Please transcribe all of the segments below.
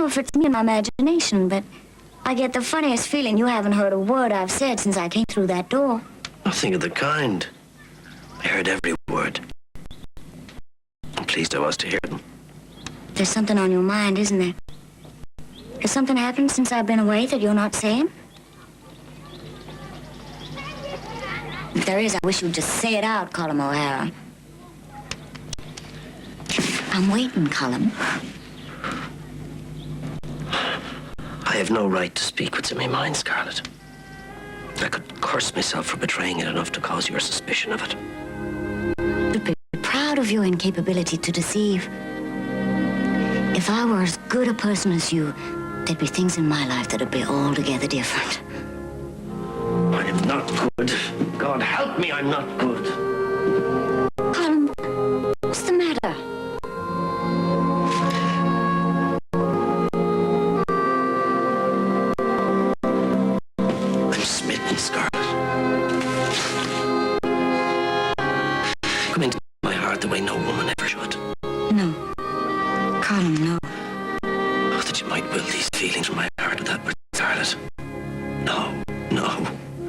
know if it's me in my imagination, but I get the funniest feeling you haven't heard a word I've said since I came through that door. Nothing of the kind. I heard every word. I'm pleased I was to hear them. There's something on your mind, isn't there? Has something happened since I've been away that you're not saying? If there is, I wish you'd just say it out, Colum O'Hara. I'm waiting, Colum. I have no right to speak what's in my mind, Scarlett. I could curse myself for betraying it enough to cause your suspicion of it. I'd be proud of your incapability to deceive. If I were as good a person as you, there'd be things in my life that'd be altogether different. I am not good. God help me, I'm not good. Colum, what's the matter? I'm smitten, Scarlett. Come into my heart the way no woman ever should. No. Colum, no. Oh, that you might will these feelings from my heart without Scarlett. No, no.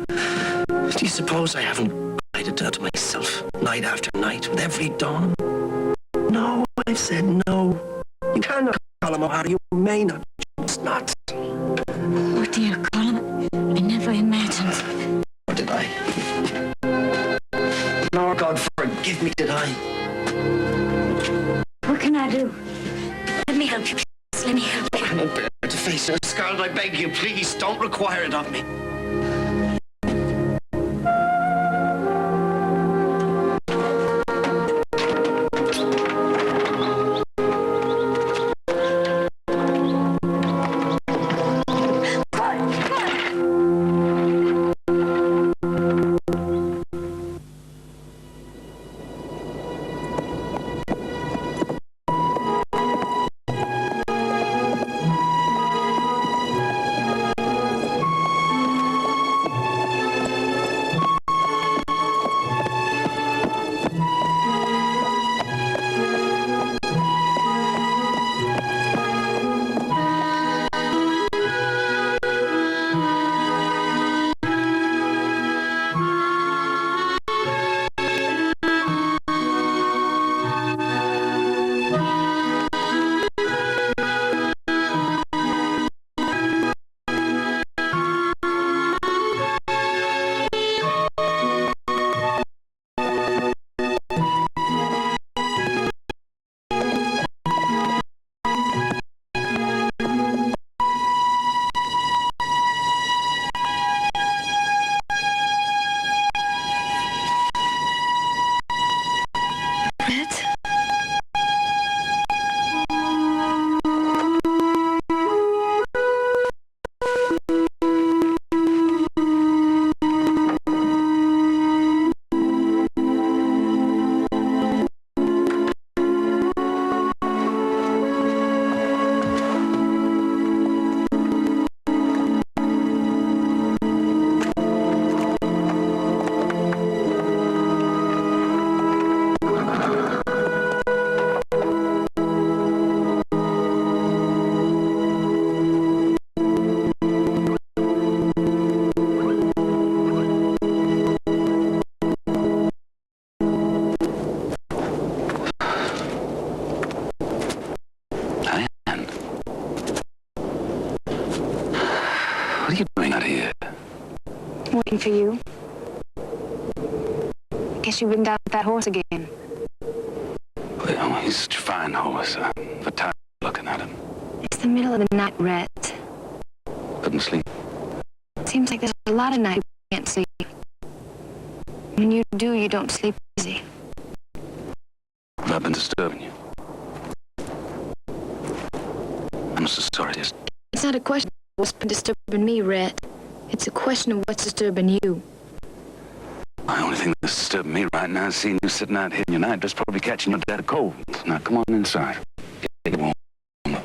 Do you suppose I haven't cried it out to myself night after night with every dawn? No, I've said no. You cannot, Colum O'Hara. You may not. You must not. Oh, dear Colum, I never imagined. Or did I? Lord God, forgive me, did I? What can I do? Let me help you, please. Let me help you. I cannot bear to face it. Scarlett, I beg you, please, don't require it of me. What are you doing out here? Waiting for you. Guess you've been down with that horse again. Well, he's such a fine horse. I'm tired of looking at him. It's the middle of the night, Rhett. Couldn't sleep. Seems like there's a lot of nights you can't sleep. When you do, you don't sleep easy. Have I been disturbing you? I'm so sorry. It's not a question of what's been disturbing me, Rhett. It's a question of what's disturbing you. The only thing that's disturbing me right now is seeing you sitting out here in your nightdress, probably catching your dad a cold. Now, come on inside. Get warm up.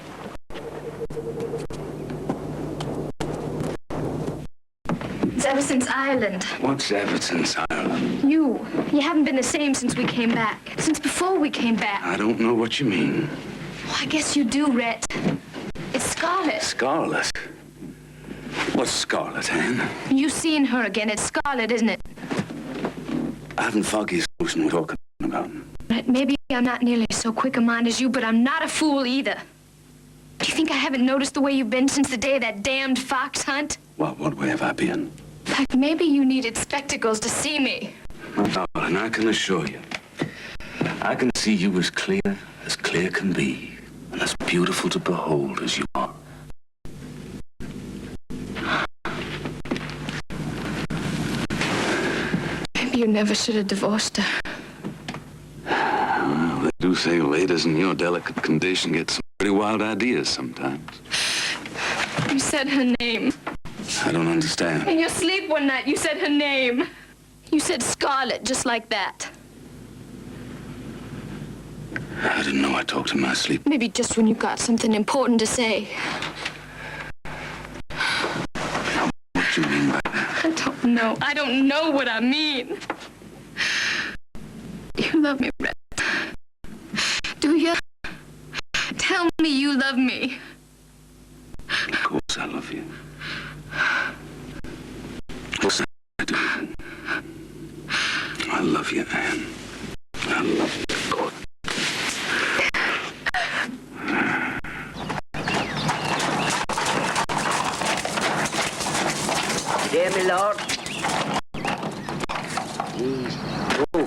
It's ever since Ireland. What's ever since Ireland? You haven't been the same since we came back. Since before we came back. I don't know what you mean. Oh, I guess you do, Rhett. It's Scott. Scarlett. Scarlett? What's Scarlett, Anne? You seen her again. It's Scarlett, isn't it? I haven't foggiest notion what we're talking about. Right, maybe I'm not nearly so quick a mind as you, but I'm not a fool either. Do you think I haven't noticed the way you've been since the day of that damned fox hunt? What way have I been? Like maybe you needed spectacles to see me. My darling, I can assure you, I can see you as clear can be, and as beautiful to behold as you are. Maybe you never should have divorced her. Well, they do say ladies in your delicate condition get some pretty wild ideas sometimes. You said her name. I don't understand. In your sleep one night, you said her name. You said Scarlett, just like that. I didn't know I talked in my sleep. Maybe just when you got something important to say. What do you mean by that? I don't know. I don't know what I mean. You love me, Red. Do you? Tell me you love me. Of course I love you. Of course I do. I love you, Anne. I love you, of course. Dear me lord. Please, go.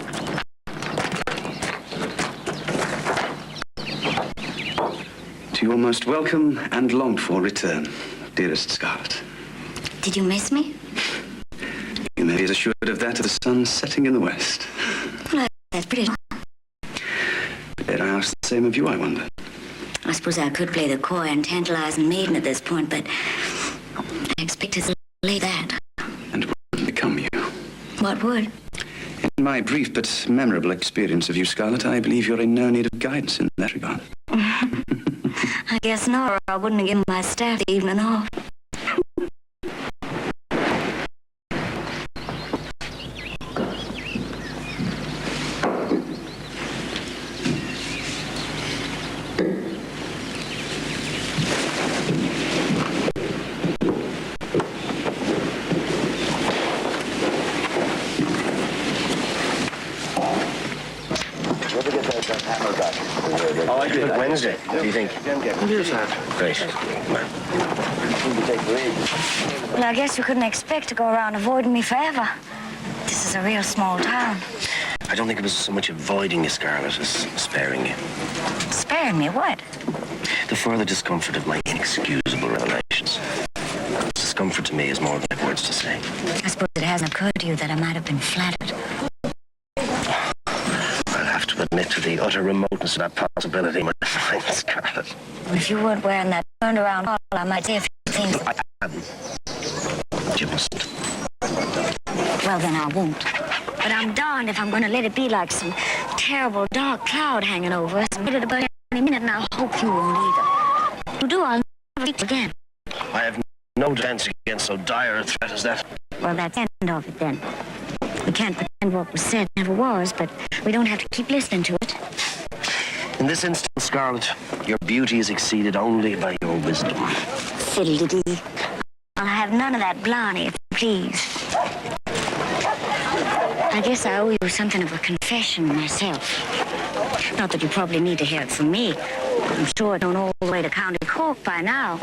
To your most welcome and longed-for return, dearest Scarlett. Did you miss me? You may be as assured of that of the sun setting in the west. Well, that's pretty. Dare I ask the same of you, I wonder? I suppose I could play the coy and tantalizing maiden at this point, but I expect to lay that. And what would become you? What would? In my brief but memorable experience of you, Scarlett, I believe you're in no need of guidance in that regard. I guess not, or I wouldn't have given my staff the evening off. Oh, I did. Wednesday, do you think? Great. Well, I guess you couldn't expect to go around avoiding me forever. This is a real small town. I don't think it was so much avoiding you, Scarlett, as sparing you. Sparing me what? The further discomfort of my inexcusable revelations. Discomfort to me is more than words to say. I suppose it hasn't occurred to you that I might have been flattered. I'll have to admit to the utter remoteness of that possibility, my fine Scarlett. If you weren't wearing that turned-around hall, I might say a few things. I hadn't. But you mustn't. Well, then I won't. But I'm darned if I'm going to let it be like some terrible dark cloud hanging over us. I'm about any minute, and I hope you won't either. If you do, I'll never meet you again. I have no defense against so dire a threat as that. Well, that's the end of it, then. We can't pretend what was said never was, but we don't have to keep listening to it. In this instance, Scarlett, your beauty is exceeded only by your wisdom. Fiddle-de-dee. I'll have none of that blarney, if you please. I guess I owe you something of a confession myself. Not that you probably need to hear it from me. I'm sure it's known all the way to County Cork by now.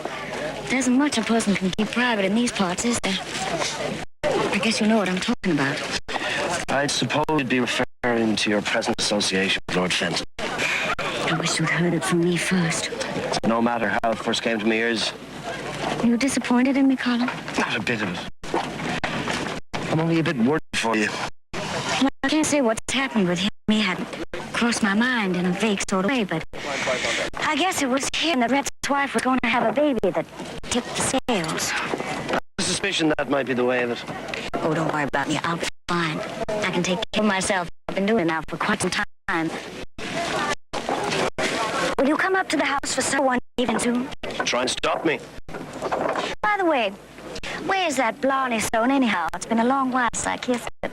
There isn't much a person can keep private in these parts, is there? I guess you know what I'm talking about. I suppose you'd be referring to your present association with Lord Fenton. I wish you'd heard it from me first. No matter how it first came to my ears. You disappointed in me, Colin? Not a bit of it. I'm only a bit worried for you. Well, I can't say what's happened with him. He hadn't crossed my mind in a vague sort of way, but I guess it was him that Rhett's wife was going to have a baby that tipped the scales. A suspicion that might be the way of it. Oh, don't worry about me. I'll be fine. I can take care of myself. I've been doing it now for quite some time. Will you come up to the house for supper one evening soon? Try and stop me. By the way, where's that Blarney stone anyhow? It's been a long while since I kissed it.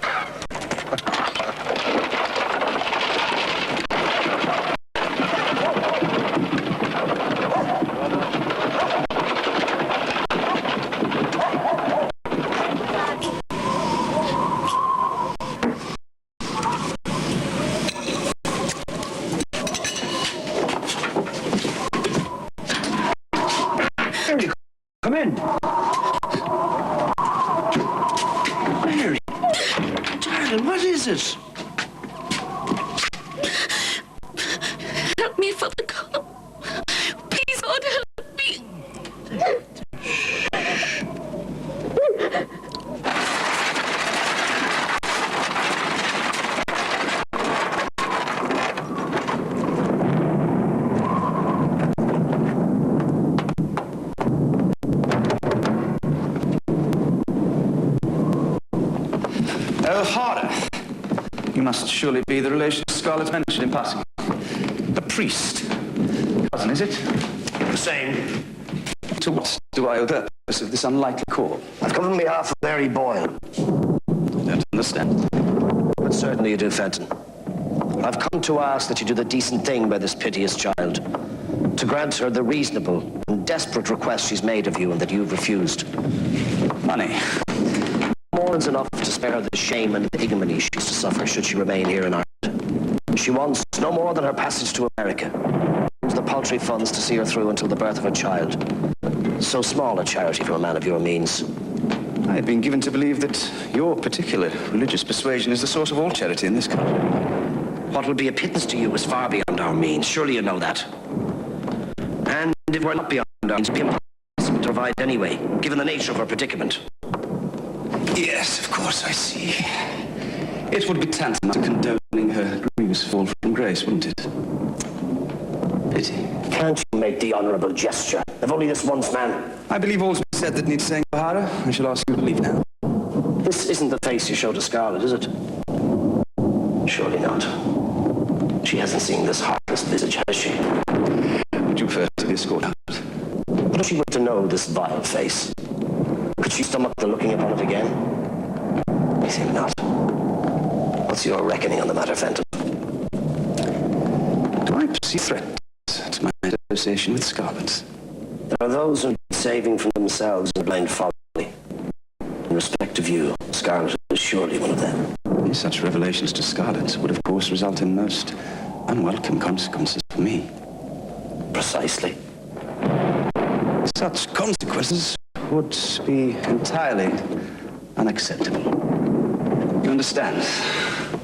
Mary, come in. Mary. Darling, what is it? Help me, Father Colum. Please, God, help me. O'Hara. You must surely be the relation Scarlett mentioned in passing. A priest. Cousin, is it? The same. To what do I owe the purpose of this unlikely call? I've come on behalf of Mary Boyle. I don't understand. But certainly you do, Fenton. I've come to ask that you do the decent thing by this piteous child. To grant her the reasonable and desperate request she's made of you and that you've refused. Money. More than enough to spare her the shame and the ignominy she's to suffer should she remain here in Ireland. She wants no more than her passage to America. The paltry funds to see her through until the birth of her child. So small a charity for a man of your means. I have been given to believe that your particular religious persuasion is the source of all charity in this country. What would be a pittance to you is far beyond our means. Surely you know that. And if we're not beyond our means, it'd be impossible to provide anyway, given the nature of our predicament. Yes, of course, I see. It would be tantamount to condoning her grievous fall from grace, wouldn't it? Pity. Can't you make the honourable gesture? If only this once, man. I believe all's been said that needs saying, O'Hara. I shall ask you to leave now. This isn't the face you show to Scarlett, is it? Surely not. She hasn't seen this heartless visage, has she? Would you prefer to be escorted out? But if she were to know this vile face, could she stomach the looking upon it again? I think not. What's your reckoning on the matter, Fenton? Do I perceive threats to my association with Scarlett? There are those who are saving from themselves in blind folly. In respect of you, Scarlett is surely one of them. Such revelations to Scarlett would, of course, result in most unwelcome consequences for me. Precisely. Such consequences would be entirely unacceptable. You understand?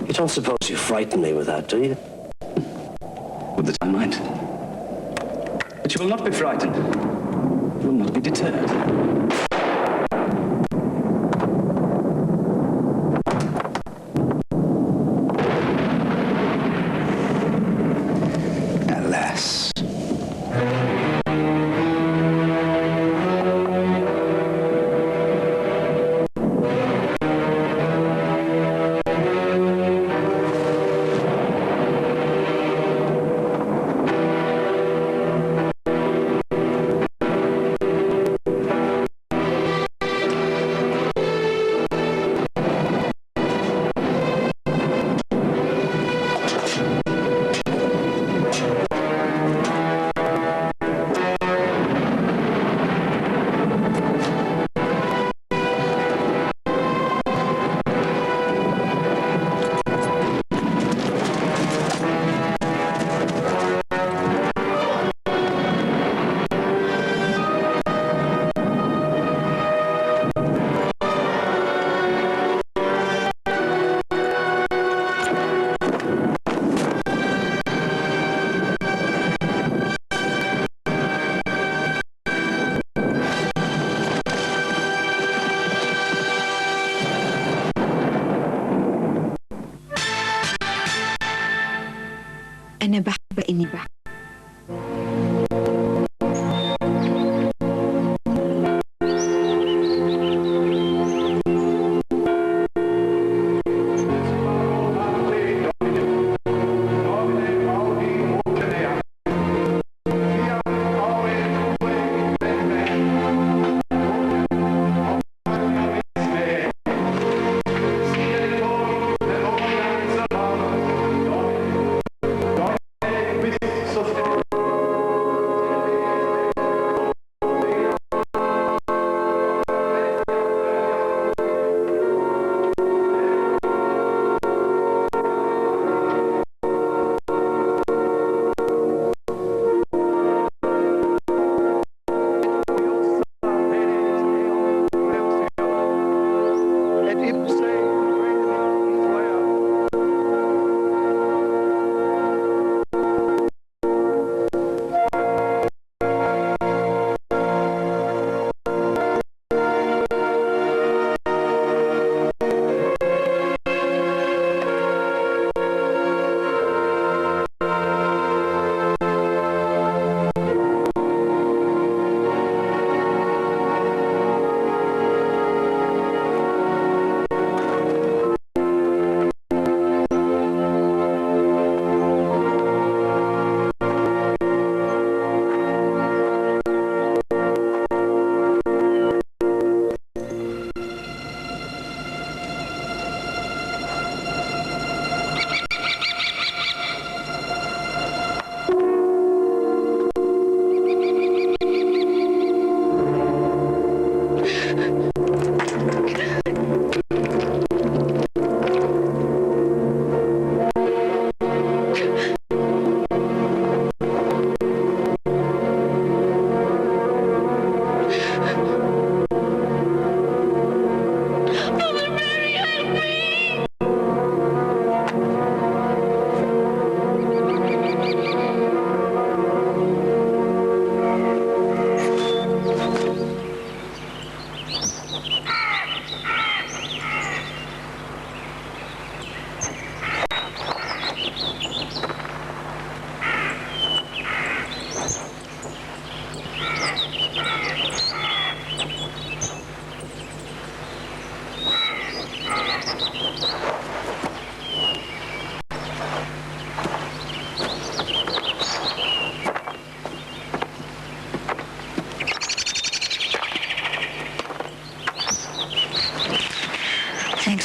You don't suppose you frighten me with that, do you? Would that I might? But you will not be frightened. You will not be deterred. Alas.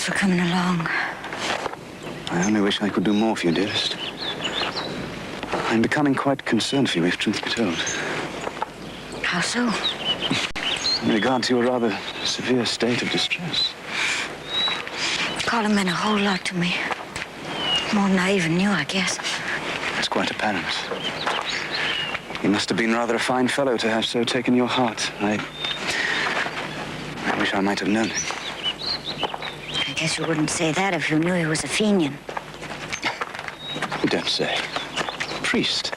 Thanks for coming along. I only wish I could do more for you, dearest. I'm becoming quite concerned for you, if truth be told. How so? In regard to your rather severe state of distress. Colin meant a whole lot to me. More than I even knew, I guess. That's quite apparent. You must have been rather a fine fellow to have so taken your heart. I wish I might have known it. I guess you wouldn't say that if you knew he was a Fenian. You don't say. Priest.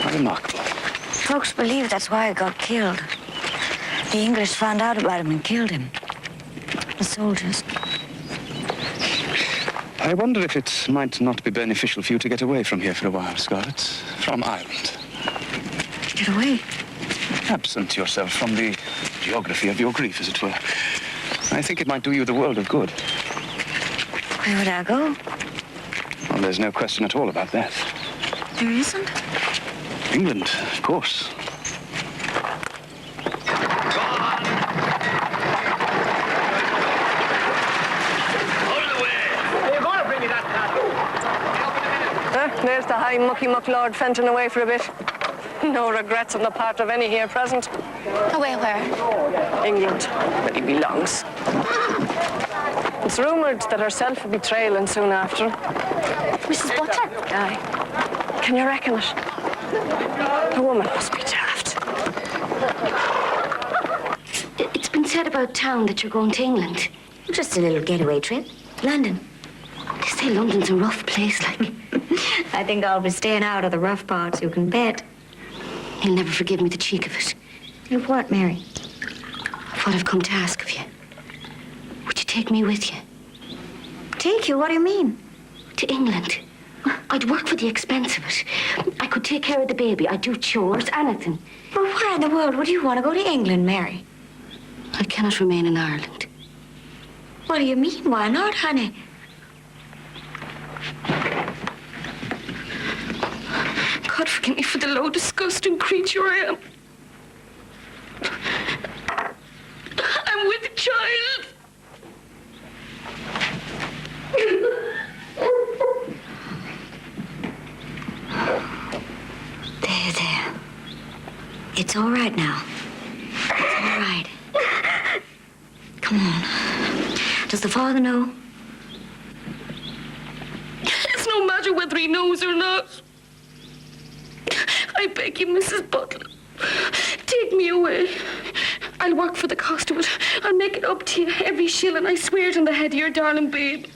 How remarkable. Folks believe that's why he got killed. The English found out about him and killed him. The soldiers. I wonder if it might not be beneficial for you to get away from here for a while, Scarlett. From Ireland. Get away. Absent yourself from the geography of your grief, as it were. I think it might do you the world of good. Where would I go? Well, there's no question at all about that. There isn't? England, of course. There's the high mucky-muck Lord Fenton away for a bit. No regrets on the part of any here present. Away where? England, where he belongs. It's rumoured that herself will be trailing soon after. Mrs. Butler? Aye. Can you reckon it? The woman must be daft. It's been said about town that you're going to England. Just a little getaway trip. London. They say London's a rough place, like. I think I'll be staying out of the rough parts, you can bet. He'll never forgive me the cheek of it. Of what, Mary? Of what I've come to ask of you. Would you take me with you? Take you? What do you mean? To England. I'd work for the expense of it. I could take care of the baby. I'd do chores, anything. Well, why in the world would you want to go to England, Mary? I cannot remain in Ireland. What do you mean? Why not, honey? God forgive me for the low, disgusting creature I am. I'm with a child. There. It's all right now. It's all right. Come on. Does the father know? It's no matter whether he knows or not. I beg you, Mrs. Butler, take me away. I'll work for the cost of it. I'll make it up to you, every shilling. I swear it on the head of your darling babe.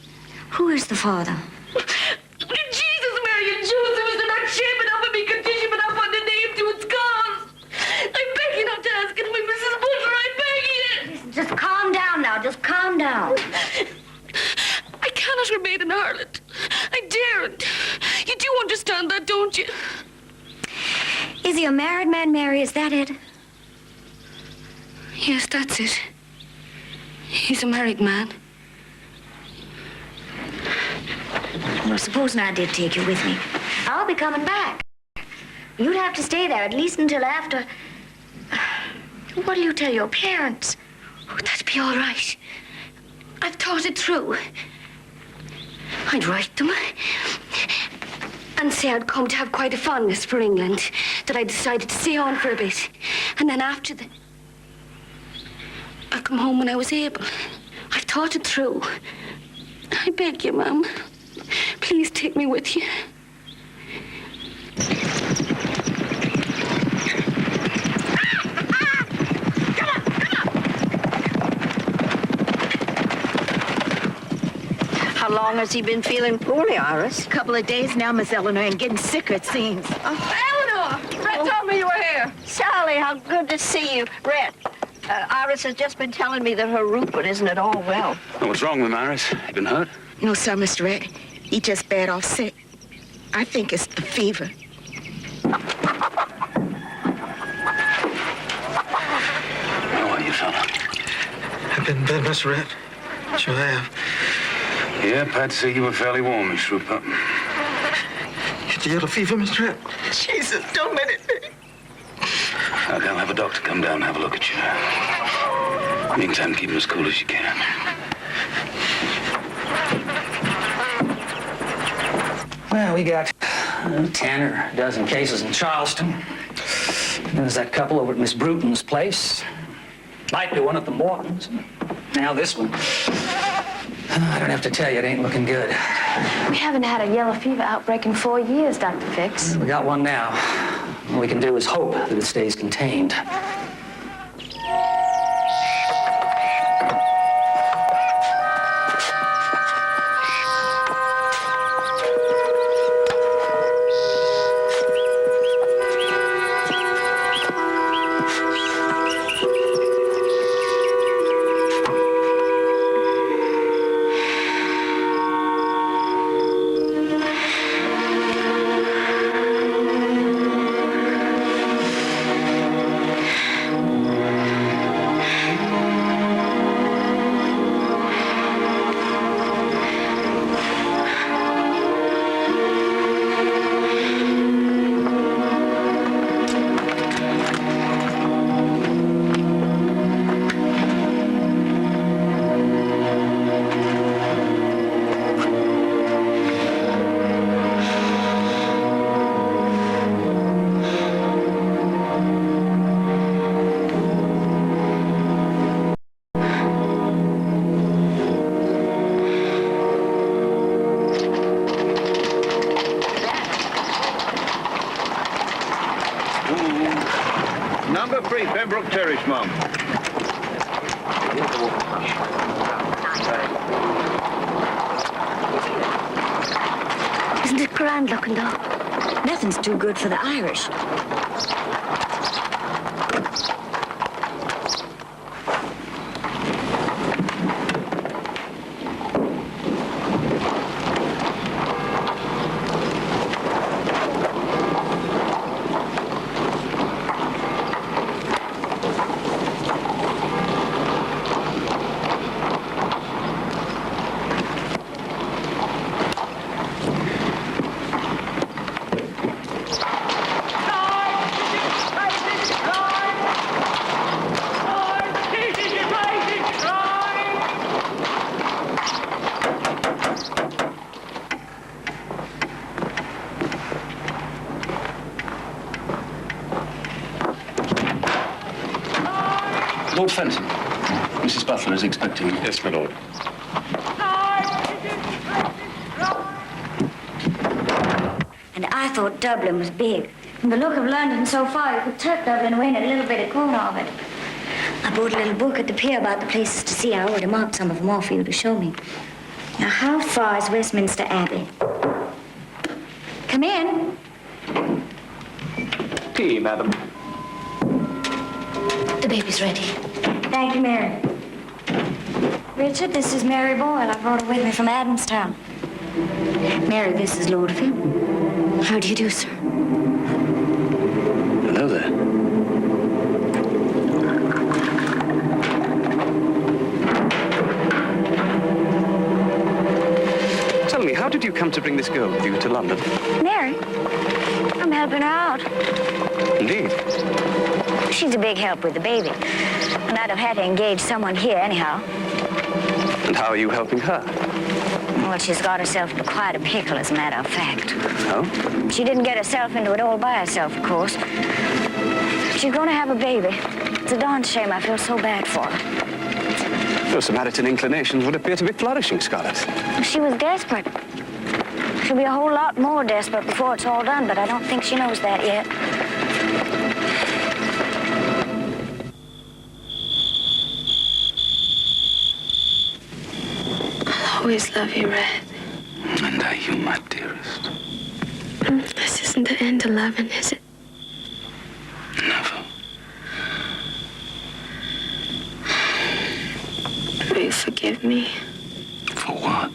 Who is the father? Jesus, Mary and Joseph, is there not shame enough of me condition enough on the name to its cause? I beg you not to ask it of me, Mrs. Butler. I beg you. Just calm down now. Just calm down. I cannot remain in Ireland. I daren't. You do understand that, don't you? Is he a married man, Mary? Is that it? Yes, that's it. He's a married man. Well, supposing I did take you with me. I'll be coming back. You'd have to stay there at least until after... What'll you tell your parents? Oh, that'd be all right. I've thought it through. I'd write them and say I'd come to have quite a fondness for England, that I decided to stay on for a bit. And then after that, I'll come home when I was able. I've thought it through. I beg you, Ma'am, please take me with you. How long has he been feeling poorly, Iris? A couple of days now, Miss Eleanor, and getting sicker, it seems. Eleanor! Red told me you were here. Sally, how good to see you. Red, Iris has just been telling me that her Rupert isn't at all well. Oh, what's wrong with him, Iris? You been hurt? No, sir, Mr. Red. He just bad off sick. I think it's the fever. How are you, fella? I've been in bed, Mr. Red. Sure have. Yep, I'd say you were fairly warmish, Rupert. Get the yellow fever, Mr. Red? Jesus, don't let it be. Now, they'll have a doctor come down and have a look at you. Meantime, keep him as cool as you can. Well, we got 10 or a dozen cases in Charleston. There's that couple over at Miss Bruton's place. Might be one at the Mortons. Now this one. I don't have to tell you, it ain't looking good. We haven't had a yellow fever outbreak in 4 years, Dr. Fix. We got one now. All we can do is hope that it stays contained. Number 3, Pembroke Terrace, Mum. Isn't it grand looking, though? Nothing's too good for the Irish. Lord Fenton, Mrs. Butler is expecting you. Yes, my lord. And I thought Dublin was big. From the look of London so far, you could tuck Dublin away in a little bit of corner of it. I bought a little book at the pier about the places to see. I already marked some of them off for you to show me. Now, how far is Westminster Abbey? Come in. Tea, madam. The baby's ready. Thank you, Mary. Richard, this is Mary Boyle. I brought her with me from Adamstown. Mary, this is Lord Fenton. How do you do, sir? Hello there. Tell me, how did you come to bring this girl with you to London? Mary, I'm helping her out. Indeed. She's a big help with the baby. And I'd have had to engage someone here anyhow. And how are you helping her? Well, she's got herself into quite a pickle, as a matter of fact. Oh? She didn't get herself into it all by herself, of course. She's going to have a baby. It's a darn shame. I feel so bad for her. Your Samaritan inclinations would appear to be flourishing, Scarlett. She was desperate. She'll be a whole lot more desperate before it's all done, but I don't think she knows that yet. I'll always love you, Red. And are you, my dearest? This isn't the end of loving, is it? Never. Will you forgive me? For what?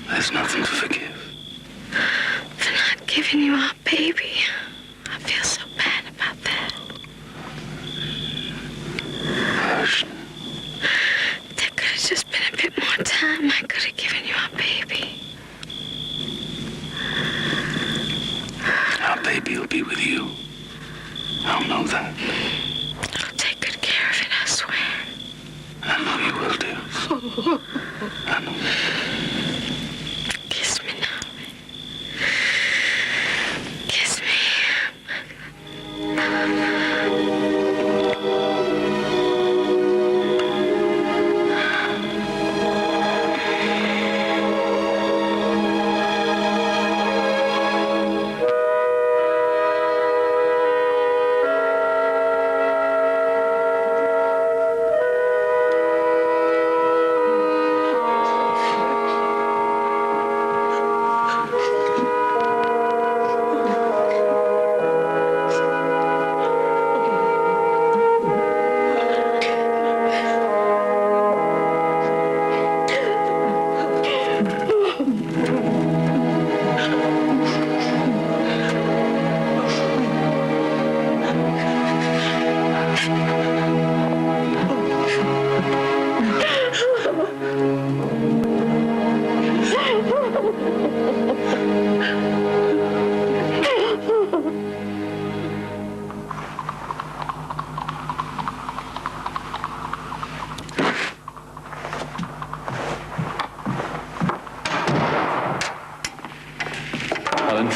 There's nothing to forgive. For not giving you our baby. I feel so bad about that. Hush. There could have just been a bit more time. I could have given you our baby. Our baby will be with you. I'll know that. I'll take good care of it, I swear. I know you will, dear.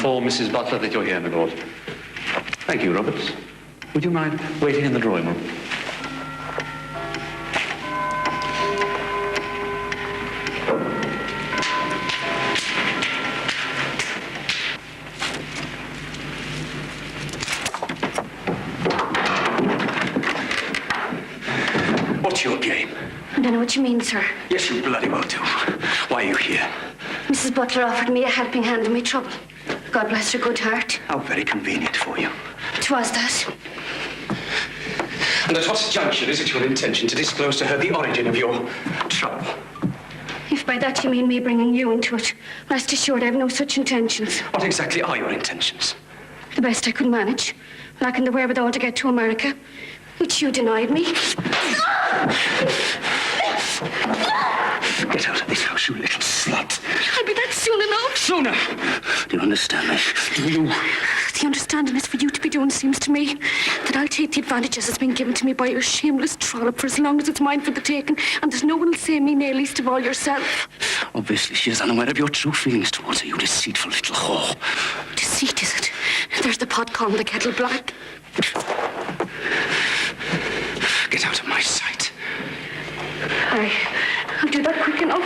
inform Mrs. Butler that you're here, my lord. Thank you, Roberts. Would you mind waiting in the drawing room? What's your game? I don't know what you mean, sir. Yes, you bloody well do. Why are you here? Mrs. Butler offered me a helping hand in my trouble. God bless her good heart. How very convenient for you. 'Twas that. And at what juncture is it your intention to disclose to her the origin of your trouble? If by that you mean me bringing you into it, rest assured I have no such intentions. What exactly are your intentions? The best I could manage, lacking the wherewithal to get to America, which you denied me. Get out of this house, you little slut. I'll be that soon enough. Sooner. Do you understand me? Do you? The understanding is for you to be doing seems to me that I'll take the advantages that's been given to me by your shameless trollop for as long as it's mine for the taking, and there's no one will say me nay, least of all yourself. Obviously, she is unaware of your true feelings towards her, you deceitful little whore. Deceit, is it? There's the pot calling the kettle black. Get out of my sight. I'll do that quick enough.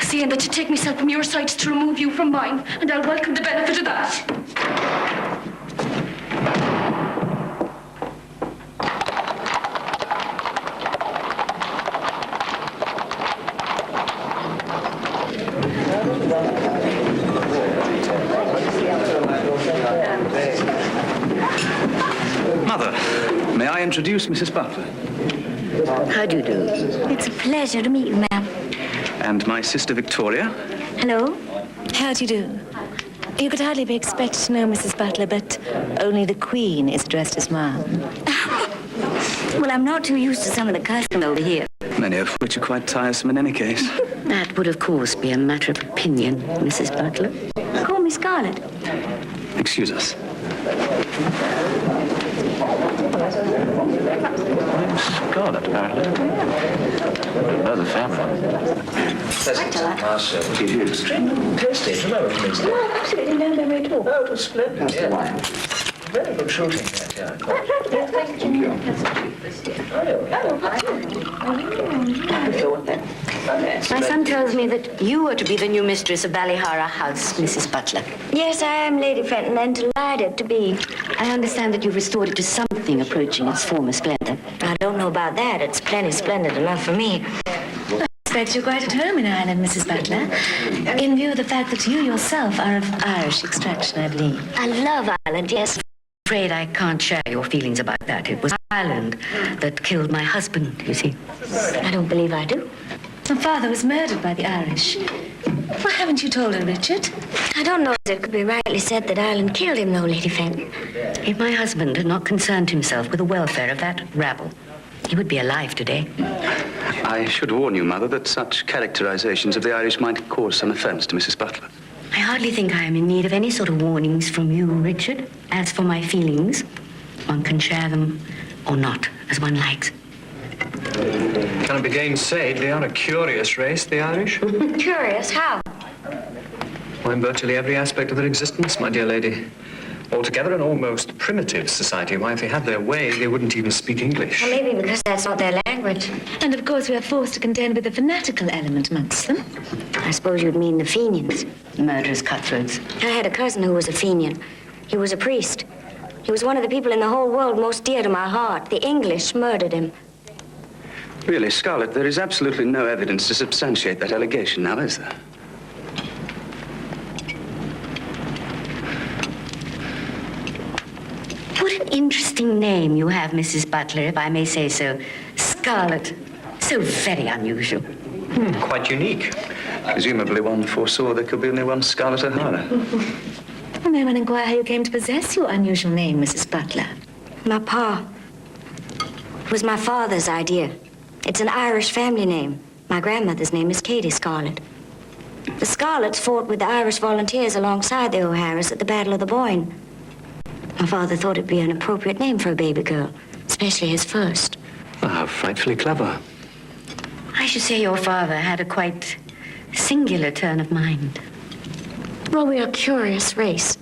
Seeing that you take myself from your sight to remove you from mine, and I'll welcome the benefit of that. Mother, may I introduce Mrs. Butler? How do you do? It's a pleasure to meet you, ma'am. And my sister Victoria? Hello? How do you do? You could hardly be expected to know Mrs. Butler, but only the Queen is addressed as ma'am. Well, I'm not too used to some of the custom over here. Many of which are quite tiresome in any case. That would, of course, be a matter of opinion, Mrs. Butler. Call me Scarlett. Excuse us. I'm Scarlett, apparently. Know the family. Tasty. Absolutely no memory at all. Oh, it was splendid. Yeah. Very good shooting that, yeah. Thank you. My son tells me that you are to be the new mistress of Ballyhara House, Mrs. Butler. Yes, I am, Lady Fenton, and delighted to be. I understand that you've restored it to something approaching its former splendor. I don't know about that. It's plenty splendid enough for me. I expect you're quite at home in Ireland, Mrs. Butler, in view of the fact that you yourself are of Irish extraction, I believe. I love Ireland, yes. I'm afraid I can't share your feelings about that. It was Ireland that killed my husband, you see. I don't believe I do. My father was murdered by the Irish. Why haven't you told her, Richard? I don't know if it could be rightly said that Ireland killed him, though, Lady Fenton. If my husband had not concerned himself with the welfare of that rabble, he would be alive today. I should warn you, Mother, that such characterizations of the Irish might cause some offense to Mrs. Butler. I hardly think I am in need of any sort of warnings from you, Richard. As for my feelings, one can share them or not, as one likes. Cannot be gainsaid. They are a curious race, the Irish. Curious, how? Well, in virtually every aspect of their existence, my dear lady. Altogether an almost primitive society. Why, if they had their way, they wouldn't even speak English. Well, maybe because that's not their language. And of course we are forced to contend with the fanatical element amongst them. I suppose you'd mean the Fenians, murderous cutthroats. I had a cousin who was a Fenian. He was a priest. He was one of the people in the whole world most dear to my heart. The English murdered him. Really, Scarlett, there is absolutely no evidence to substantiate that allegation now, is there? What an interesting name you have, Mrs. Butler, if I may say so. Scarlett. So very unusual. Quite unique. Presumably one foresaw there could be only one Scarlett O'Hara. May one inquire how you came to possess your unusual name, Mrs. Butler? My pa. It was my father's idea. It's an Irish family name. My grandmother's name is Katie Scarlett. The Scarletts fought with the Irish volunteers alongside the O'Haras at the Battle of the Boyne. My father thought it'd be an appropriate name for a baby girl, especially his first. Oh, how frightfully clever. I should say your father had a quite singular turn of mind. Well, we're a curious race.